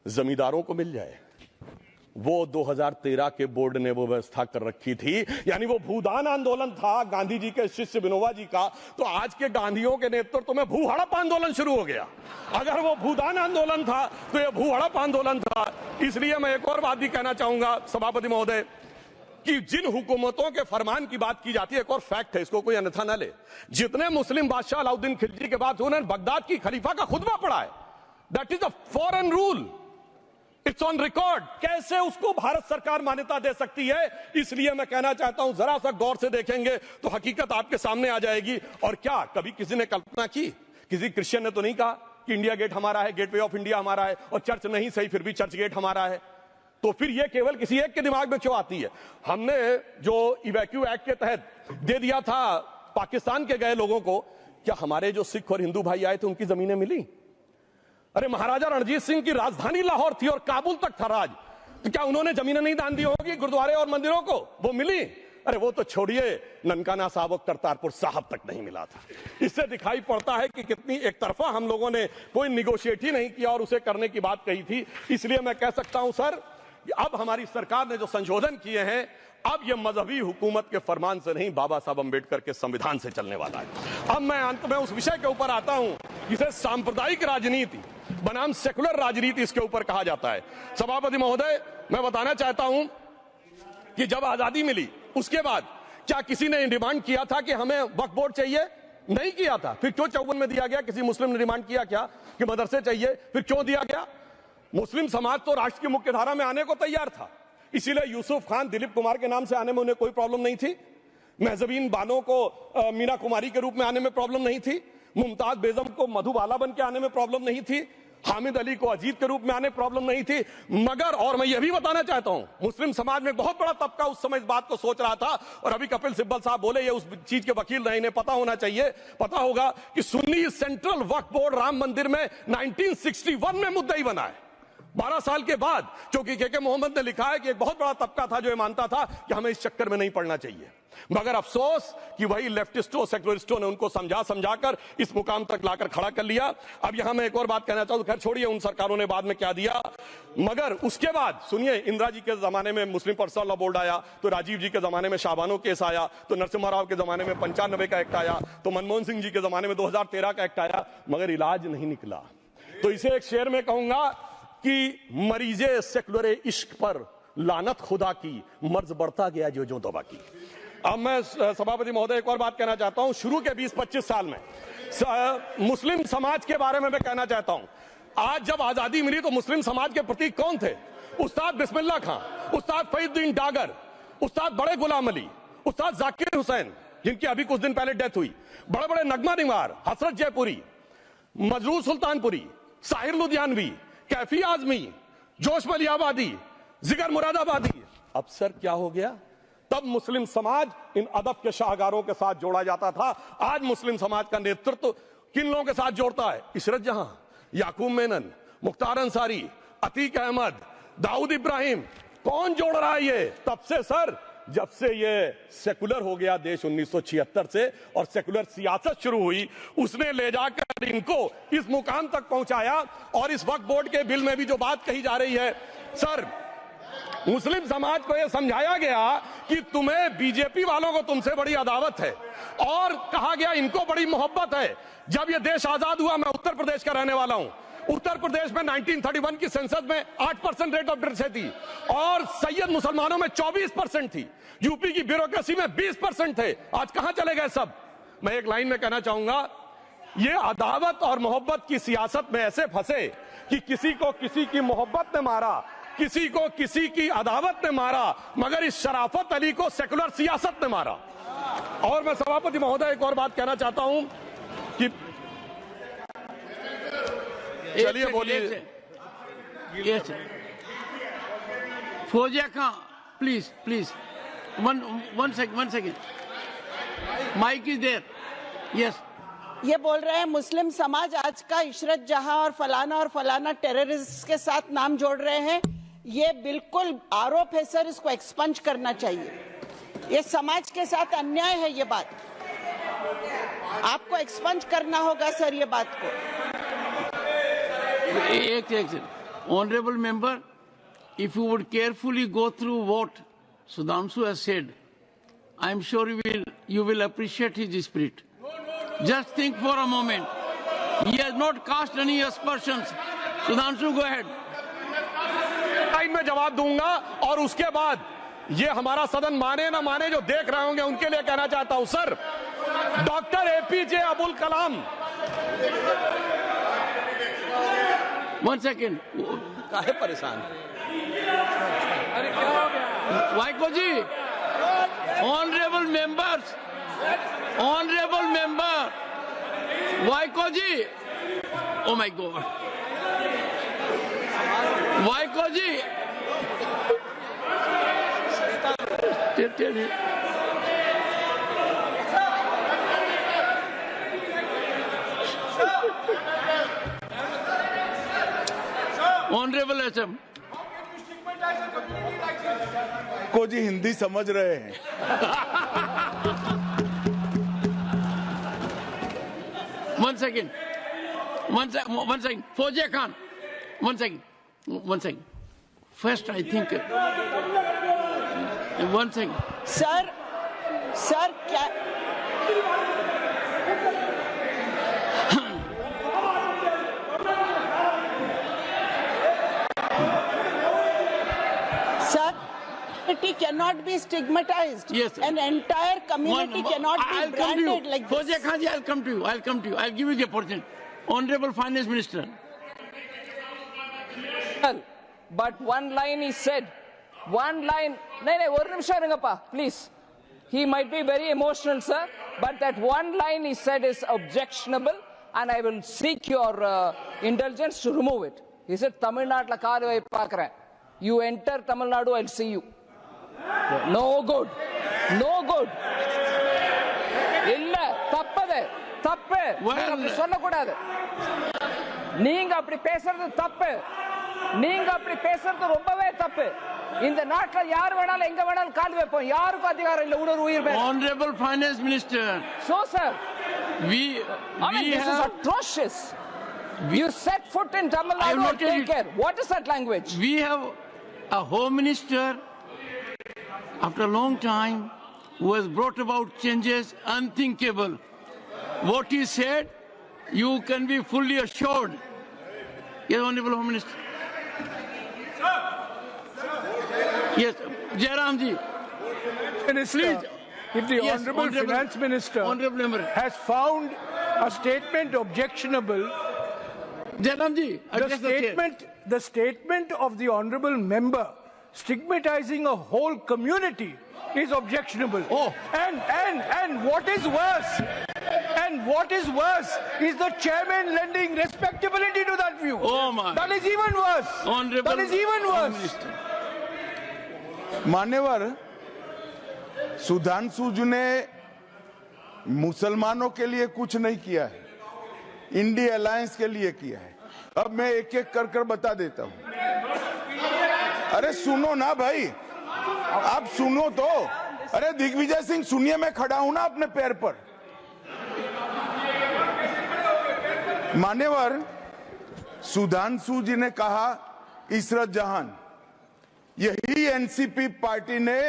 जमींदारों को मिल जाए? वो 2013 के बोर्ड ने वो व्यवस्था कर रखी थी, यानी वो भूदान आंदोलन था गांधी जी के शिष्य विनोबा जी का, तो आज के गांधियों के नेतृत्व में भू हड़प आंदोलन शुरू हो गया। अगर वो भूदान आंदोलन था तो ये भू हड़प आंदोलन था। इसलिए मैं एक और बात भी कहना चाहूंगा सभापति महोदय कि जिन हुकूमतों के फरमान की बात की जाती है, एक और फैक्ट है, इसको कोई अन्यथा न ले, जितने मुस्लिम बादशाह अलाउद्दीन खिलजी के बाद उन्होंने बगदाद की खलीफा का खुतबा पढ़ा है, that is a foreign rule, it's on record. कैसे उसको भारत सरकार मान्यता दे सकती है? इसलिए मैं कहना चाहता हूं जरा सा गौर से देखेंगे तो हकीकत आपके सामने आ जाएगी। और क्या कभी किसी ने कल्पना की, किसी क्रिश्चियन ने तो नहीं कहा कि इंडिया गेट हमारा है, गेटवे ऑफ इंडिया हमारा है, और चर्च नहीं सही फिर भी चर्च गेट हमारा है? तो फिर ये केवल किसी एक के दिमाग में क्यों आती है? हमने जो इवैक्यू एक्ट के तहत दे दिया था पाकिस्तान के गए लोगों को, क्या हमारे जो सिख और हिंदू भाई आए थे उनकी जमीनें मिली? अरे महाराजा रणजीत सिंह की राजधानी लाहौर थी और काबुल तक था राज, तो क्या उन्होंने जमीनें नहीं दान दी होगी गुरुद्वारे और मंदिरों को? वो मिली? अरे वो तो छोड़िए, ननकाना साहब और करतारपुर साहब तक नहीं मिला था। इससे दिखाई पड़ता है कि कितनी एक तरफा हम लोगों ने कोई निगोशिएट ही नहीं किया और उसे करने की बात कही थी। इसलिए मैं कह सकता हूं सर, अब हमारी सरकार ने जो संशोधन किए हैं, अब यह मजहबी हुकूमत के फरमान से नहीं, बाबा साहब अंबेडकर के संविधान से चलने वाला है। अब मैं अंत में उस विषय के ऊपर आता हूं जिसे सांप्रदायिक राजनीति बनाम सेकुलर राजनीति इसके ऊपर कहा जाता है। सभापति महोदय मैं बताना चाहता हूं कि जब आजादी मिली उसके बाद क्या किसी ने डिमांड किया था कि हमें वक्फ बोर्ड चाहिए? नहीं किया था। फिर क्यों 54 में दिया गया? किसी मुस्लिम ने डिमांड किया क्या कि मदरसे चाहिए? फिर क्यों दिया गया? मुस्लिम समाज तो राष्ट्र की मुख्य धारा में आने को तैयार था, इसीलिए यूसुफ खान, दिलीप कुमार के नाम से आने में उन्हें कोई प्रॉब्लम नहीं थी, महजबीन बानो को मीना कुमारी के रूप में आने में प्रॉब्लम नहीं थी, मुमताज बेगम को मधुबाला बन के आने में प्रॉब्लम नहीं थी, हामिद अली को अजीत के रूप में आने प्रॉब्लम नहीं थी। मगर और मैं यह भी बताना चाहता हूं, मुस्लिम समाज में बहुत बड़ा तबका उस समय इस बात को सोच रहा था, और अभी कपिल सिब्बल साहब बोले ये उस चीज के वकील रहे, इन्हें पता होना चाहिए, पता होगा कि सुन्नी सेंट्रल वक्फ बोर्ड राम मंदिर में 1961 में मुद्दई बना है, 12 साल के बाद, क्योंकि के मोहम्मद ने लिखा है कि एक बहुत बड़ा तबका था जो ये मानता था कि हमें इस चक्कर में नहीं पड़ना चाहिए। मगर अफसोस कि वही लेफ्टिस्टों सेक्युलरिस्टों ने उनको समझाकर इस मुकाम तक लाकर खड़ा कर लिया। अब यहां मैं एक और बात कहना चाहूं, खैर छोड़िए उन सरकारों ने बाद में क्या दिया, मगर उसके बाद सुनिए, इंदिरा जी के जमाने में मुस्लिम पर्सनल लॉ बोर्ड आया, तो राजीव जी के जमाने में शाहबानो केस आया, तो नरसिम्हा राव के जमाने में 95 का एक्ट आया, तो मनमोहन सिंह जी के जमाने में 2013 का एक्ट आया, मगर इलाज नहीं निकला। तो इसे एक शेर में कहूंगा कि मरीजे सेकुलर इश्क पर लानत खुदा की, मर्ज बढ़ता गया जो जो दवा की। अब मैं सभापति महोदय एक और बात कहना चाहता हूं, शुरू के 20-25 साल में मुस्लिम समाज के बारे में मैं कहना चाहता हूं। आज जब आजादी मिली तो मुस्लिम समाज के प्रतीक कौन थे? उस्ताद बिस्मिल्लाह खां, उस्ताद फरीदुद्दीन डागर, उस्ताद बड़े गुलाम अली, उस्ताद जाकिर हुसैन जिनकी अभी कुछ दिन पहले डेथ हुई, बड़े बड़े नगमा निवार, हसरत जयपुरी, मजरूर सुल्तानपुरी, साहिर लुधियानवी, कैफी आजमी, जोश मलियाबादी, जिगर मुरादाबादी। अब सर क्या हो गया? तब मुस्लिम समाज इन अदब के शाहकारों के साथ जोड़ा जाता था। आज मुस्लिम समाज का नेतृत्व किन लोगों के साथ जोड़ता है? इशरत जहां, याकूब मेनन, मुख्तार अंसारी, अतीक अहमद, दाऊद इब्राहिम। कौन जोड़ रहा है ये? तब से सर, जब से ये सेकुलर हो गया देश 1976 से और सेकुलर सियासत शुरू हुई, उसने ले जाकर इनको इस मुकाम तक पहुंचाया। और इस वक्फ बोर्ड के बिल में भी जो बात कही जा रही है सर, मुस्लिम समाज को यह समझाया गया कि तुम्हें बीजेपी वालों को तुमसे बड़ी अदावत है, और कहा गया इनको बड़ी मोहब्बत है। जब यह देश आजाद हुआ, मैं उत्तर प्रदेश का रहने वाला हूं, उत्तर प्रदेश में 1931 की संसद में 8% रेट ऑफ डेथ थी और सैयद मुसलमानों में 24% थी। यूपी की ब्यूरोक्रेसी में 20% थे। आज कहां चले गए सब? मैं एक लाइन में कहना चाहूंगा, ये अदावत और मोहब्बत की सियासत में ऐसे फंसे कि किसी को किसी की मोहब्बत ने मारा, किसी को किसी की अदावत ने मारा, मगर इस शराफत अली को सेकुलर सियासत ने मारा। और मैं सभापति महोदय एक और बात कहना चाहता हूं कि चलिए बोलिए। Fauzia Khan, please please, one second, mike is there. Yes, ये बोल रहे हैं मुस्लिम समाज आज का इशरत जहां और फलाना टेररिस्ट के साथ नाम जोड़ रहे हैं। ये बिल्कुल आरोप है सर, इसको एक्सपंज करना चाहिए। ये समाज के साथ अन्याय है। ये बात आपको एक्सपंज करना होगा सर, ये बात को। एक honourable member, if you would carefully go through what Sudhanshu has said, I am sure you will appreciate his spirit. Just think for a moment. He has not cast any aspersions. Sudhanshu, go ahead. Time में जवाब दूंगा और उसके बाद ये हमारा सदन माने ना माने, जो देख रहे होंगे उनके लिए कहना चाहता हूं sir, doctor APJ Abdul Kalam. One second. काहे परेशान? Vaiko ji, honourable member, Vaiko ji, oh my God, Vaiko ji, honourable SM को जी हिंदी समझ रहे हैं। One second. Fauziya Khan, one second. First, I think. One second. Sir क्या community cannot be stigmatized. Yes. An entire community cannot be branded like this. Fauziya Khan ji, I'll come to you. I'll give you the opportunity. Honorable Finance Minister. But one line is said. One line. No, one nimisham irungappa, please. He might be very emotional, sir, but that one line he said is objectionable, and I will seek your indulgence to remove it. He said, Tamil Nadu la kaal vai paakren. You enter Tamil Nadu, I'll see you. No good. No good. Illa, tappade. Tappe. Well, sonna koodadu. நீங்க அப்படி பேசுறது தப்பு. நீங்க அப்படி பேசுறது ரொம்பவே தப்பு. இந்த நாட்டுல யார் வேணாலும் எங்க வேணாலும் கால் வைப்போம். யாருக்கும் அதிகாரம் இல்ல ஒரு உயிர் மேல. Honorable Finance Minister. So sir, this is atrocious. You set foot in Tamil Nadu and take care. What is that language? We have a Home Minister after a long time who has brought about changes unthinkable. What he said, you can be fully assured. Yes, Honorable Home Minister. Yes, Jairam ji. Minister, Please. if the Yes, Honorable Finance Minister has found a statement objectionable, Jairam ji, address the chair. the statement of the Honorable Member stigmatizing a whole community is objectionable. Oh. And what is worse? And what is worse is the chairman lending respectability to that view. Oh my. That is even worse. Honorable That is even Home worse. Minister. मान्यवर, सुधांशु जी ने मुसलमानों के लिए कुछ नहीं किया है, India alliance के लिए किया है। अब मैं एक एक कर कर बता देता हूं। अरे सुनो ना भाई, आप सुनो तो। अरे दिग्विजय सिंह सुनिए, मैं खड़ा हूं ना अपने पैर पर। मान्यवर, सुधांशु जी ने कहा इशरत जहान, यही एनसीपी पार्टी ने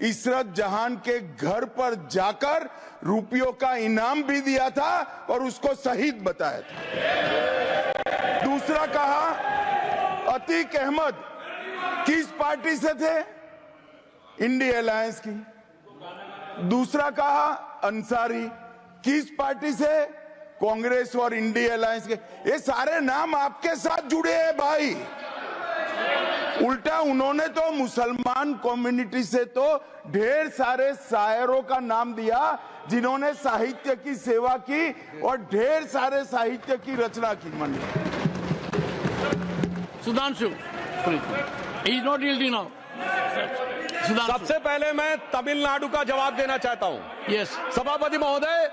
इशरत जहान के घर पर जाकर रुपयों का इनाम भी दिया था और उसको शहीद बताया था। दूसरा कहा अतीक अहमद किस पार्टी से थे? इंडिया अलायंस की। दूसरा कहा अंसारी किस पार्टी से? कांग्रेस और इंडिया अलायंस के। ये सारे नाम आपके साथ जुड़े हैं भाई। उल्टा उन्होंने तो मुसलमान कम्युनिटी से तो ढेर सारे शायरों का नाम दिया जिन्होंने साहित्य की सेवा की और ढेर सारे साहित्य की रचना की। मन Sudhanshu, he is not yielding now. Sudhanshu. सबसे पहले मैं तमिलनाडु का जवाब देना चाहता हूं। Yes. सभापति महोदय,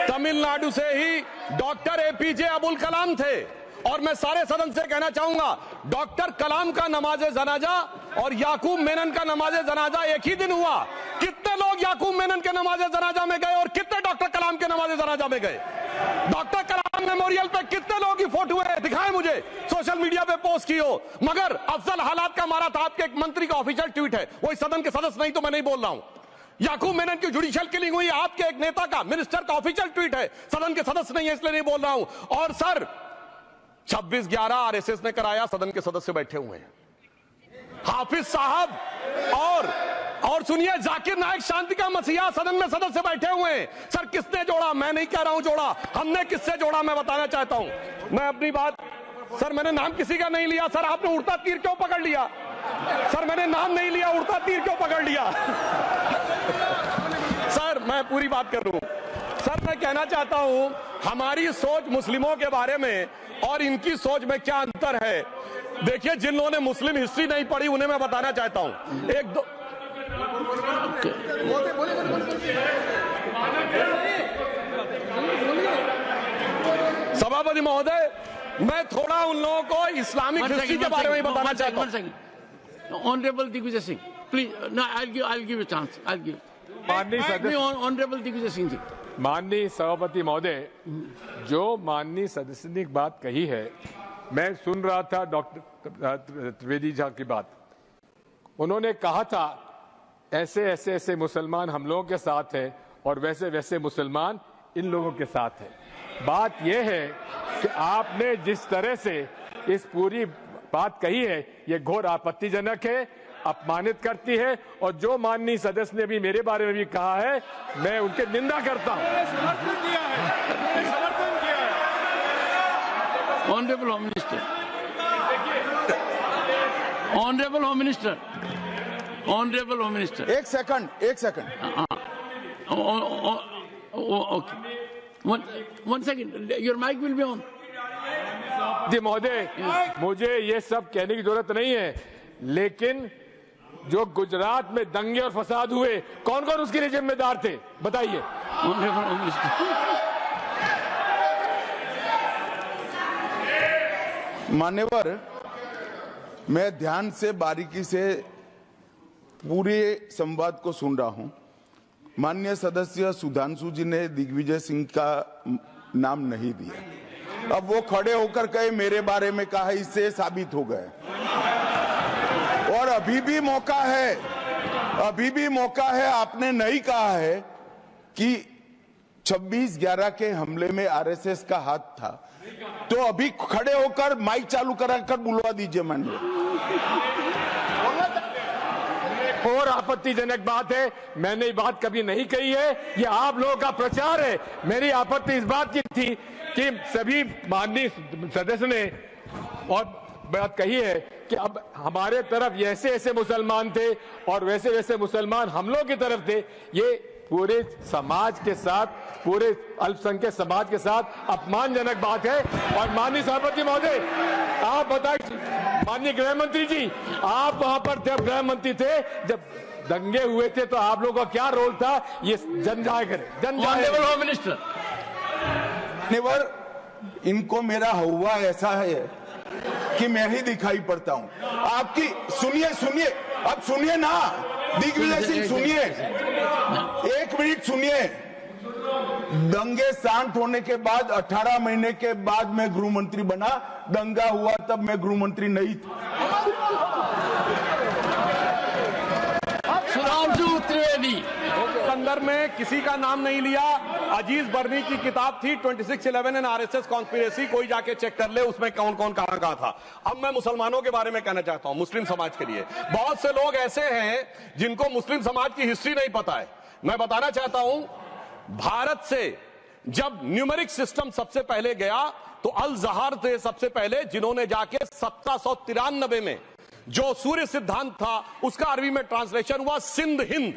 तमिलनाडु से ही डॉक्टर एपीजे अबुल कलाम थे और मैं सारे सदन से कहना चाहूंगा, डॉक्टर कलाम का नमाज जनाजा और याकूब मेनन का नमाज जनाजा एक ही दिन हुआ। कितने लोग याकूब मेनन के नमाज जनाजा में गए और कितने डॉक्टर कलाम के नमाज जनाजा में गए? डॉक्टर कलाम मेमोरियल पे कितने लोगों की फोटो है? दिखाएं मुझे, सोशल मीडिया पे पोस्ट की हो। मगर अफजल हालात का मारा था, आपके एक मंत्री का ऑफिशियल ट्वीट है, वो इस सदन के सदस्य नहीं तो मैं नहीं बोल रहा हूं। याकूब मेनन की जुडिशियल किलिंग हुई, आपके एक नेता का, मिनिस्टर का ऑफिशियल ट्वीट है, सदन के सदस्य नहीं है इसलिए नहीं बोल रहा हूं। और सर 26/11 आरएसएस ने कराया, सदन के सदस्य बैठे हुए हैं। हाफिज साहब और सुनिए, जाकिर नायक शांति का मसीहा सदन में सदस्य बैठे हुए हैं। सर किसने जोड़ा? मैं नहीं कह रहा हूं जोड़ा, हमने किससे जोड़ा मैं बताना चाहता हूं। मैं अपनी बात, सर मैंने नाम किसी का नहीं लिया। सर आपने उड़ता तीर क्यों पकड़ लिया? सर मैंने नाम नहीं लिया, उड़ता तीर क्यों पकड़ लिया? सर मैं पूरी बात कर रहा हूं। सर मैं कहना चाहता हूं, हमारी सोच मुस्लिमों के बारे में और इनकी सोच में क्या अंतर है। देखिए, जिन लोगों ने मुस्लिम हिस्ट्री नहीं पढ़ी उन्हें मैं बताना चाहता हूं। एक दो सभापति महोदय, मैं थोड़ा उन लोगों को इस्लामिक हिस्ट्री के बारे में बताना चाहता हूं। Honorable Digvijay Singh, please. No, I'll give a chance. I'll give. Honorable Digvijay Singh ji. माननीय सभापति महोदय, जो माननीय सदस्य ने बात कही है, मैं सुन रहा था डॉक्टर त्रिवेदी जी की बात। उन्होंने कहा था ऐसे मुसलमान हम लोगों के साथ हैं और वैसे मुसलमान इन लोगों के साथ हैं। बात यह है कि आपने जिस तरह से इस पूरी बात कही है, ये घोर आपत्तिजनक है, अपमानित करती है। और जो माननीय सदस्य ने भी मेरे बारे में भी कहा है, मैं उनकी निंदा करता हूं। Honorable Home Minister. Honorable Home Minister. Honorable Home Minister. एक second Okay. One second. Your mic will be on. जी महोदय, मुझे ये सब कहने की जरूरत नहीं है, लेकिन जो गुजरात में दंगे और फसाद हुए, कौन कौन उसके लिए जिम्मेदार थे बताइए। Honorable Home Minister. मान्यवर, मैं ध्यान से बारीकी से पूरे संवाद को सुन रहा हूं। माननीय सदस्य सुधांशु जी ने दिग्विजय सिंह का नाम नहीं दिया। अब वो खड़े होकर कहे मेरे बारे में कहा, इससे साबित हो गए। और अभी भी मौका है। आपने नहीं कहा है कि 26/11 के हमले में आरएसएस का हाथ था, तो अभी खड़े होकर माइक चालू कराकर बुलवा दीजिए। और आपत्तिजनक बात है, मैंने ये बात कभी नहीं कही है, ये आप लोगों का प्रचार है। मेरी आपत्ति इस बात की थी कि सभी माननीय सदस्य ने और बात कही है कि अब हमारे तरफ ऐसे ऐसे मुसलमान थे और वैसे वैसे मुसलमान हम लोग की तरफ थे, ये पूरे समाज के साथ, पूरे अल्पसंख्यक समाज के साथ अपमानजनक बात है। और माननीय सभापति महोदय, आप बताइए, माननीय गृह मंत्री जी, आप वहां पर जब गृह मंत्री थे, जब दंगे हुए थे, तो आप लोगों का क्या रोल था, ये जन जाहिर करें। जन होम मिनिस्टर, इनको मेरा हुआ ऐसा है कि मैं ही दिखाई पड़ता हूं। आपकी सुनिए, अब सुनिए ना, दिग्विजय सिंह सुनिए, 1 मिनट सुनिए। दंगे शांत होने के बाद 18 महीने के बाद मैं गृह मंत्री बना, दंगा हुआ तब मैं गृह मंत्री नहीं था। सुधांशु त्रिवेदी, संदर्भ में किसी का नाम नहीं लिया। अजीज बर्नी की किताब थी 2611 एंड आरएसएस कॉन्स्पिरेसी, कोई जाके चेक कर ले उसमें कौन कौन कहां था। अब मैं मुसलमानों के बारे में कहना चाहता हूं, मुस्लिम समाज के लिए। बहुत से लोग ऐसे हैं जिनको मुस्लिम समाज की हिस्ट्री नहीं पता है। मैं बताना चाहता हूं, भारत से जब न्यूमेरिक सिस्टम सबसे पहले गया तो अल जहार थे सबसे पहले, जिन्होंने जाके 1793 में जो सूर्य सिद्धांत था उसका अरबी में ट्रांसलेशन हुआ सिंध हिंद।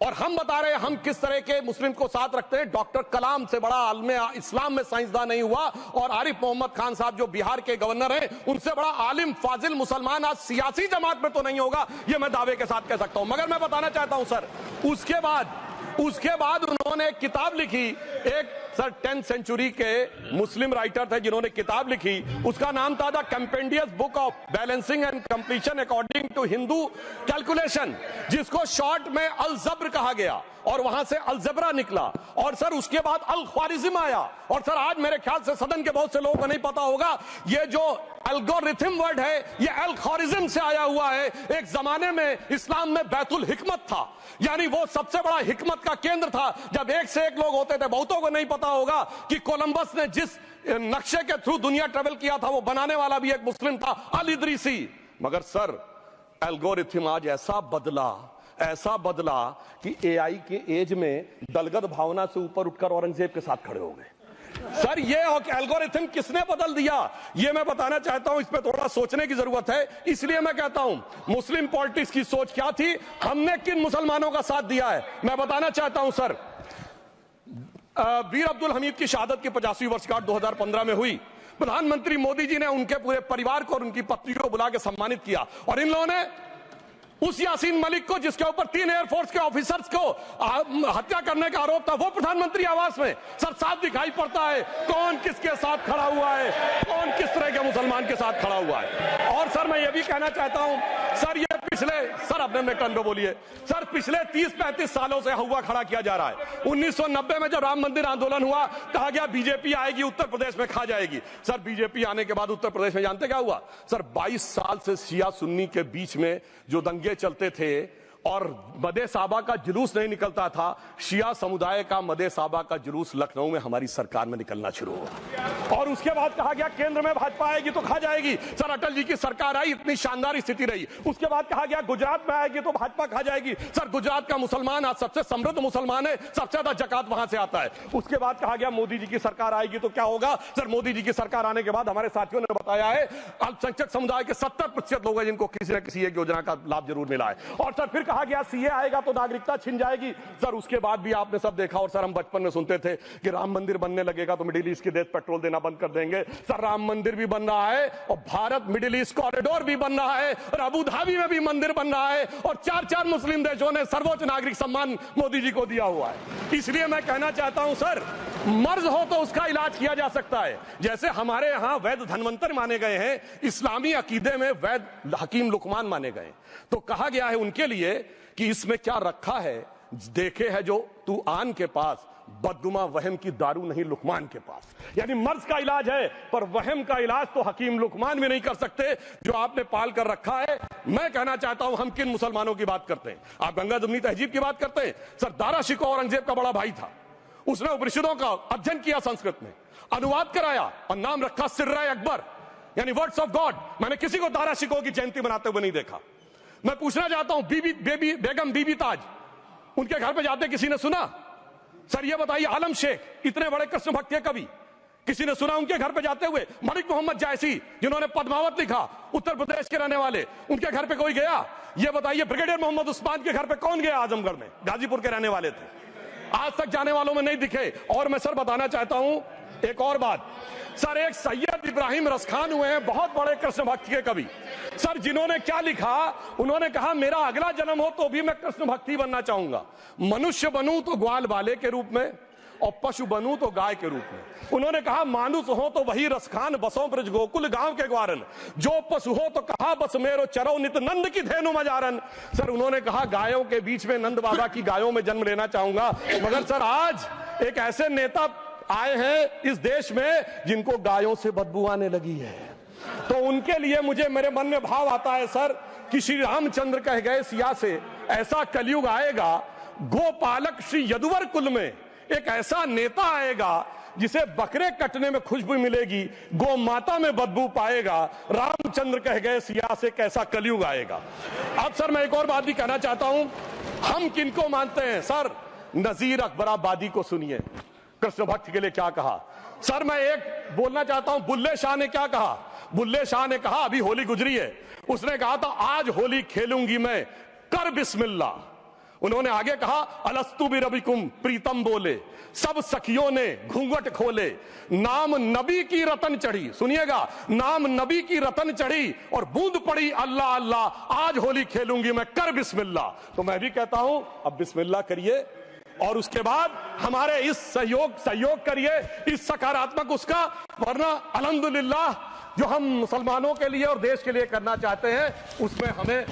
और हम बता रहे हैं हम किस तरह के मुस्लिम को साथ रखते हैं। डॉक्टर कलाम से बड़ा आलिम इस्लाम में साइंसदान नहीं हुआ, और आरिफ मोहम्मद खान साहब जो बिहार के गवर्नर हैं, उनसे बड़ा आलिम फाजिल मुसलमान आज सियासी जमात में तो नहीं होगा, ये मैं दावे के साथ कह सकता हूं। मगर मैं बताना चाहता हूं सर, उसके बाद उन्होंने किताब लिखी, एक सर 10th सेंचुरी के मुस्लिम राइटर थे जिन्होंने किताब लिखी, उसका नाम था the compendious book of balancing and completion according to Hindu calculation, जिसको शॉर्ट में अल जब्र कहा गया, और वहां से अलजबरा निकला। और सर उसके बाद अल ख्वारिज्म आया। और सर आज मेरे ख्याल से सदन के बहुत से लोगों को नहीं पता होगा, ये जो एल्गोरिथम वर्ड है ये अल ख्वारिज्म से आया हुआ है। एक जमाने में इस्लाम में बैतुल हिकमत था, यानी वो सबसे बड़ा हिकमत का केंद्र था, जब एक से एक लोग होते थे। बहुतों को नहीं पता होगा कि कोलंबस ने जिस नक्शे के थ्रू दुनिया ट्रेवल किया था, वो बनाने वाला भी एक मुस्लिम था, अल इदरीसी। मगर सर एल्गोरिथम आज ऐसा बदला कि एआई के एज में दलगत भावना से ऊपर उठकर औरंगजेब के साथ खड़े हो गए। सर ये एल्गोरिथम किसने बदल दिया, ये मैं बताना चाहता हूं। इस पे थोड़ा सोचने की जरूरत है। इसलिए मैं कहता हूं मुस्लिम पॉलिटिक्स की सोच क्या थी, हमने किन मुसलमानों का साथ दिया है, मैं बताना चाहता हूं सर। वीर अब्दुल हमीद की शहादत की 50वीं वर्षगांठ 2015 में हुई। प्रधानमंत्री मोदी जी ने उनके पूरे परिवार को और उनकी पत्नी को बुला के सम्मानित किया, और इन लोगों ने उस यासीन मलिक को, जिसके ऊपर 3 एयरफोर्स के ऑफिसर्स को हत्या करने का आरोप था, वो प्रधानमंत्री आवास में सर साफ दिखाई पड़ता है कौन किसके साथ खड़ा हुआ है, कौन किस तरह के मुसलमान के साथ खड़ा हुआ है। और सर मैं ये भी कहना चाहता हूं सर, ये पिछले सर अपने में टन बोलिए सर, पिछले 30-35 सालों से हुआ खड़ा किया जा रहा है। 1990 में जब राम मंदिर आंदोलन हुआ, कहा गया बीजेपी आएगी उत्तर प्रदेश में खा जाएगी। सर बीजेपी आने के बाद उत्तर प्रदेश में जानते क्या हुआ सर, 22 साल से शिया सुन्नी के बीच में जो दंगे चलते थे और मदे साबा का जुलूस नहीं निकलता था, शिया समुदाय का मदे साबा का जुलूस लखनऊ में हमारी सरकार में निकलना शुरू हुआ। और उसके बाद कहा गया केंद्र में भाजपा आएगी तो खा जाएगी। सर अटल जी की सरकार आई, इतनी शानदार स्थिति रही। उसके बाद कहा गया गुजरात में आएगी तो भाजपा खा जाएगी। सर गुजरात का मुसलमान आज सबसे समृद्ध मुसलमान है, सबसे ज्यादा जकात वहां से आता है। उसके बाद कहा गया मोदी जी की सरकार आएगी तो क्या होगा। सर मोदी जी की सरकार आने के बाद हमारे साथियों ने बताया है अल्पसंख्यक समुदाय के 70% लोग हैं जिनको किसी न किसी एक योजना का लाभ जरूर मिला है। और सर फिर कहा गया सीए आएगा तो नागरिकता छिन जाएगी। सर उसके बाद भी आपने सब देखा, और सर हम बचपन में सुनते थे कि राम मंदिर बनने लगेगा तो मिडिल ईस्ट के देश पेट्रोल देना बंद कर देंगे। सर राम मंदिर भी बन रहा है, और भारत मिडिल ईस्ट कॉरिडोर भी बन रहा है, और अबू धाबी में भी मंदिर बन रहा है, और 4 मुस्लिम देशों ने सर्वोच्च नागरिक सम्मान मोदी जी को दिया हुआ है। इसलिए मैं कहना चाहता हूं सर, मर्ज हो तो उसका इलाज किया जा सकता है। जैसे हमारे यहां वैद धनवंतर माने गए हैं, इस्लामी अकीदे में वैद हकीम लुकमान माने गए, तो कहा गया है उनके लिए कि इसमें क्या रखा है, देखे है जो तू आन के पास, बदगुमा वहम की दारू नहीं लुकमान के पास। यानी मर्ज का इलाज है, पर वहम का इलाज तो हकीम लुकमान भी नहीं कर सकते जो आपने पाल कर रखा है। मैं कहना चाहता हूं हम किन मुसलमानों की बात करते हैं। आप गंगा जमुनी तहजीब की बात करते हैं। सर दारा शिकोह औरंगजेब का बड़ा भाई था, उसने उपनिषदों का अध्ययन किया, संस्कृत में अनुवाद कराया और नाम रखा सिर्राए अकबर, यानी वर्ड्स ऑफ गॉड। मैंने किसी को दारा शिकोह की जयंती मनाते हुए नहीं देखा। मैं पूछना चाहता हूं बेगम बीबी ताज, उनके घर पे जाते किसी ने सुना। सर ये बताइए, आलम शेख इतने बड़े कृष्ण भक्त के कवि, किसी ने सुना उनके घर पे जाते हुए? मलिक मोहम्मद जायसी जिन्होंने पद्मावत लिखा, उत्तर प्रदेश के रहने वाले, उनके घर पे कोई गया? ये बताइए। ब्रिगेडियर मोहम्मद उस्मान के घर पे कौन गया? आजमगढ़ में, गाजीपुर के रहने वाले थे, आज तक जाने वालों में नहीं दिखे। और मैं सर बताना चाहता हूं एक और बात। सर, एक सैयद इब्राहिम रसखान हुए हैं, बहुत बड़े कृष्ण भक्त के कवि। सर, जिन्होंने क्या लिखा? उन्होंने कहा मेरा अगला जन्म हो तो भी मैं कृष्ण भक्ति बनना चाहूंगा। मनुष्य बनूं तो ग्वाल बाले के रूप में, और पशु बनूं तो गाय के रूप में। उन्होंने कहा मानुष हो तो वही रसखान, बसों ब्रज गोकुल गांव के ग्वारन। जो पशु हो तो कहा बस मेरो चरो नित नंद की धेनु मजारन। सर, उन्होंने कहा गायों के बीच में नंद बाबा की गायों में जन्म लेना चाहूंगा। मगर सर, आज एक ऐसे नेता आए हैं इस देश में जिनको गायों से बदबू आने लगी है, तो उनके लिए मुझे मेरे मन में भाव आता है सर कि श्री रामचंद्र कह गए सिया से, ऐसा कलयुग आएगा, गोपालक श्री यदुवर कुल में एक ऐसा नेता आएगा जिसे बकरे कटने में खुशबू मिलेगी, गौ माता में बदबू पाएगा। रामचंद्र कह गए सिया से, कैसा कलयुग आएगा। अब सर, मैं एक और बात भी कहना चाहता हूं। हम किनको मानते हैं? सर, नजीर अकबराबादी को सुनिए, कृष्ण भक्त के लिए क्या कहा। सर, मैं एक बोलना चाहता हूं, बुल्ले शाह ने क्या कहा? बुल्ले शाह ने कहा, अभी होली गुजरी है, उसने कहा था आज होली खेलूंगी मैं, कर बिस्मिल्लाह। उन्होंने आगे कहा अलस्तु बिरबिकुम, प्रीतम बोले, सब सखियों ने घूंघट खोले, नाम नबी की रतन चढ़ी, सुनिएगा, नाम नबी की रतन चढ़ी और बूंद पड़ी अल्लाह अल्लाह, आज होली खेलूंगी मैं, कर बिस्मिल्लाह। तो मैं भी कहता हूं अब बिस्मिल्लाह करिए और उसके बाद हमारे इस सहयोग करिए, इस सकारात्मक उसका, वरना अल्हम्दुलिल्लाह जो हम मुसलमानों के लिए और देश के लिए करना चाहते हैं उसमें हमें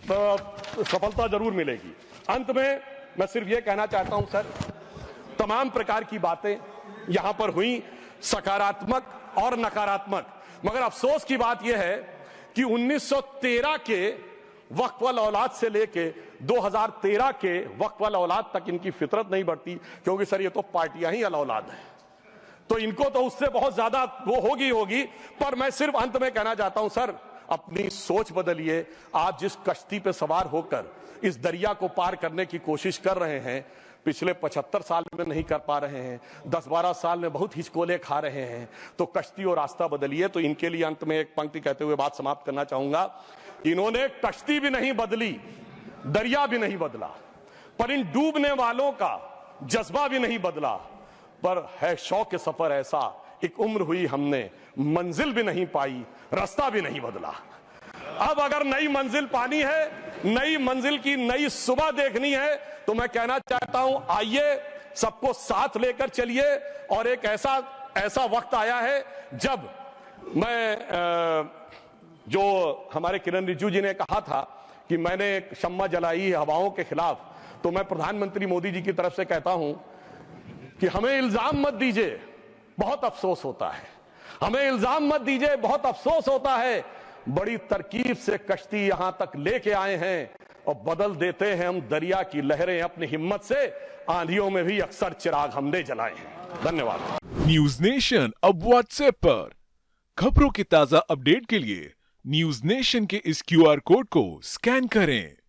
सफलता जरूर मिलेगी। अंत में मैं सिर्फ ये कहना चाहता हूं सर, तमाम प्रकार की बातें यहां पर हुई, सकारात्मक और नकारात्मक, मगर अफसोस की बात यह है कि 1913 के वक्फ वाल औलाद से लेके 2013 के वक्फ वाल औलाद तक इनकी फितरत नहीं बढ़ती, क्योंकि सर ये तो पार्टियां ही अल औलाद हैं, तो इनको तो उससे बहुत ज्यादा वो होगी। पर मैं सिर्फ अंत में कहना चाहता हूं सर, अपनी सोच बदलिए। आप जिस कश्ती पे सवार होकर इस दरिया को पार करने की कोशिश कर रहे हैं, पिछले 75 साल में नहीं कर पा रहे हैं, 10-12 साल में बहुत हिचकोले खा रहे हैं, तो कश्ती और रास्ता बदलिए। तो इनके लिए अंत में एक पंक्ति कहते हुए बात समाप्त करना चाहूंगा। इन्होंने कश्ती भी नहीं बदली, दरिया भी नहीं बदला, पर इन डूबने वालों का जज्बा भी नहीं बदला, पर है शौक सफर ऐसा, एक उम्र हुई हमने, मंजिल भी नहीं पाई, रास्ता भी नहीं बदला। अब अगर नई मंजिल पानी है, नई मंजिल की नई सुबह देखनी है, तो मैं कहना चाहता हूं आइए सबको साथ लेकर चलिए। और एक ऐसा वक्त आया है जब मैं जो हमारे किरण रिजिजू जी ने कहा था कि मैंने एक शम्मा जलाई हवाओं के खिलाफ, तो मैं प्रधानमंत्री मोदी जी की तरफ से कहता हूं कि हमें इल्जाम मत दीजिए, बहुत अफसोस होता है, हमें इल्जाम मत दीजिए, बहुत अफसोस होता है। बड़ी तरकीब से कश्ती यहां तक लेके आए हैं और बदल देते हैं हम दरिया की लहरें अपनी हिम्मत से, आंधियों में भी अक्सर चिराग हमने जलाए हैं। धन्यवाद। न्यूज नेशन अब व्हाट्सएप पर खबरों की ताजा अपडेट के लिए न्यूज नेशन के इस QR कोड को स्कैन करें।